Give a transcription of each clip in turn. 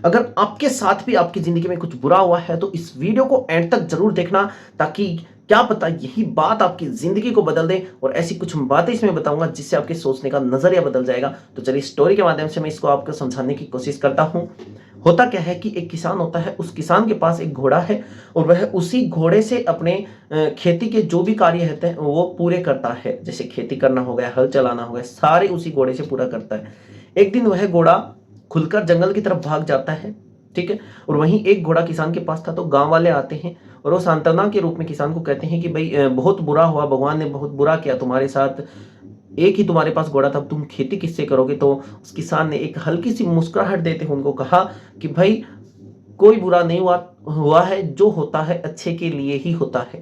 अगर आपके साथ भी आपकी ज़िंदगी में कुछ बुरा हुआ है तो इस वीडियो को एंड तक ज़रूर देखना, ताकि क्या पता यही बात आपकी ज़िंदगी को बदल दे। और ऐसी कुछ बातें इसमें बताऊँगा जिससे आपके सोचने का नज़रिया बदल जाएगा। तो चलिए स्टोरी के माध्यम से मैं इसको आपको समझाने की कोशिश करता हूँ। होता क्या है कि एक किसान होता है, उस किसान के पास एक घोड़ा है और वह उसी घोड़े से अपने खेती के जो भी कार्य रहते हैं वो पूरे करता है। जैसे खेती करना हो गया, हल चलाना हो गया, सारे उसी घोड़े से पूरा करता है। एक दिन वह घोड़ा खुलकर जंगल की तरफ भाग जाता है, ठीक है। और वहीं एक घोड़ा किसान के पास था, तो गांव वाले आते हैं और वो सांत्वना के रूप में किसान को कहते हैं कि भाई बहुत बुरा हुआ, भगवान ने बहुत बुरा किया तुम्हारे साथ, एक ही तुम्हारे पास घोड़ा था, अब तुम खेती किससे करोगे। तो उस किसान ने एक हल्की सी मुस्कुराहट देते हुए उनको कहा कि भाई कोई बुरा नहीं हुआ हुआ है, जो होता है अच्छे के लिए ही होता है।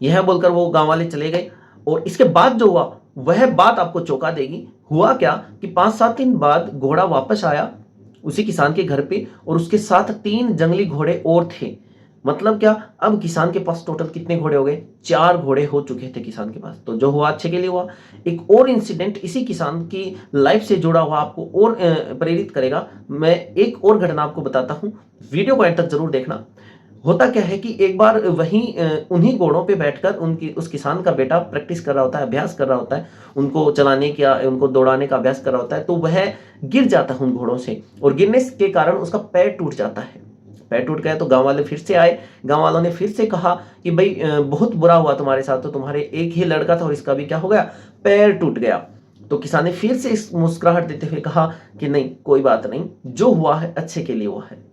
यह बोलकर वो गांव वाले चले गए। और इसके बाद जो हुआ वह बात आपको चौंका देगी। हुआ क्या कि 5-7 दिन बाद घोड़ा वापस आया उसी किसान के घर पे, और उसके साथ 3 जंगली घोड़े और थे। मतलब क्या, अब किसान के पास टोटल कितने घोड़े हो गए? 4 घोड़े हो चुके थे किसान के पास। तो जो हुआ अच्छे के लिए हुआ। एक और इंसिडेंट इसी किसान की लाइफ से जुड़ा हुआ आपको और प्रेरित करेगा। मैं एक और घटना आपको बताता हूं, वीडियो को एंड तक जरूर देखना। होता क्या है कि एक बार वहीं उन्हीं घोड़ों पे बैठकर उनकी उस किसान का बेटा प्रैक्टिस कर रहा होता है, अभ्यास कर रहा होता है, उनको चलाने का, उनको दौड़ाने का अभ्यास कर रहा होता है। तो वह गिर जाता है उन घोड़ों से, और गिरने के कारण उसका पैर टूट जाता है। पैर टूट गया तो गांव वाले फिर से आए। गांव वालों ने फिर से कहा कि भाई बहुत बुरा हुआ तुम्हारे साथ, तो तुम्हारे एक ही लड़का था और इसका भी क्या हो गया, पैर टूट गया। तो किसान ने फिर से इस मुस्कुराहट देते हुए कहा कि नहीं, कोई बात नहीं, जो हुआ है अच्छे के लिए हुआ है।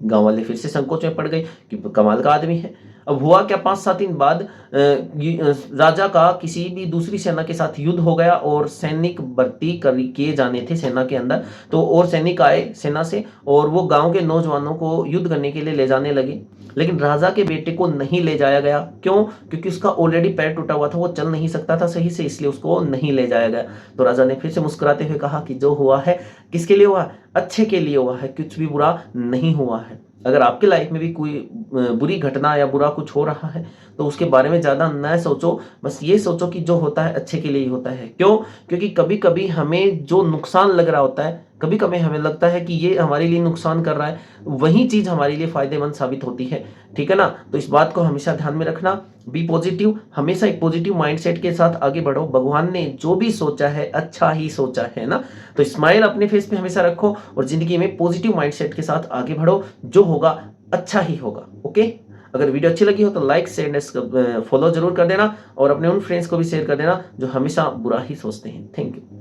गांव वाले फिर से संकोच में पड़ गए कि कमाल का आदमी है। अब हुआ क्या, 5-7 दिन बाद राजा का किसी भी दूसरी सेना के साथ युद्ध हो गया और सैनिक भर्ती किए जाने थे सेना के अंदर। तो और सैनिक आए सेना से और वो गांव के नौजवानों को युद्ध करने के लिए ले जाने लगे। लेकिन राजा के बेटे को नहीं ले जाया गया। क्यों? क्योंकि उसका ऑलरेडी पैर टूटा हुआ था, वो चल नहीं सकता था सही से, इसलिए उसको नहीं ले जाया गया। तो राजा ने फिर से मुस्कुराते हुए कहा कि जो हुआ है किसके लिए हुआ? अच्छे के लिए हुआ है, कुछ भी बुरा नहीं हुआ है। अगर आपके लाइफ में भी कोई बुरी घटना या बुरा कुछ हो रहा है तो उसके बारे में ज़्यादा न सोचो, बस ये सोचो कि जो होता है अच्छे के लिए ही होता है। क्यों? क्योंकि कभी कभी हमें जो नुकसान लग रहा होता है, कभी कभी हमें लगता है कि ये हमारे लिए नुकसान कर रहा है, वही चीज़ हमारे लिए फायदेमंद साबित होती है। ठीक है ना? तो इस बात को हमेशा ध्यान में रखना। बी पॉजिटिव, हमेशा एक पॉजिटिव माइंडसेट के साथ आगे बढ़ो। भगवान ने जो भी सोचा है अच्छा ही सोचा है ना। तो स्माइल अपने फेस पे हमेशा रखो और जिंदगी में पॉजिटिव माइंडसेट के साथ आगे बढ़ो। जो होगा अच्छा ही होगा। ओके, अगर वीडियो अच्छी लगी हो तो लाइक शेयर फॉलो जरूर कर देना और अपने उन फ्रेंड्स को भी शेयर कर देना जो हमेशा बुरा ही सोचते हैं। Thank you.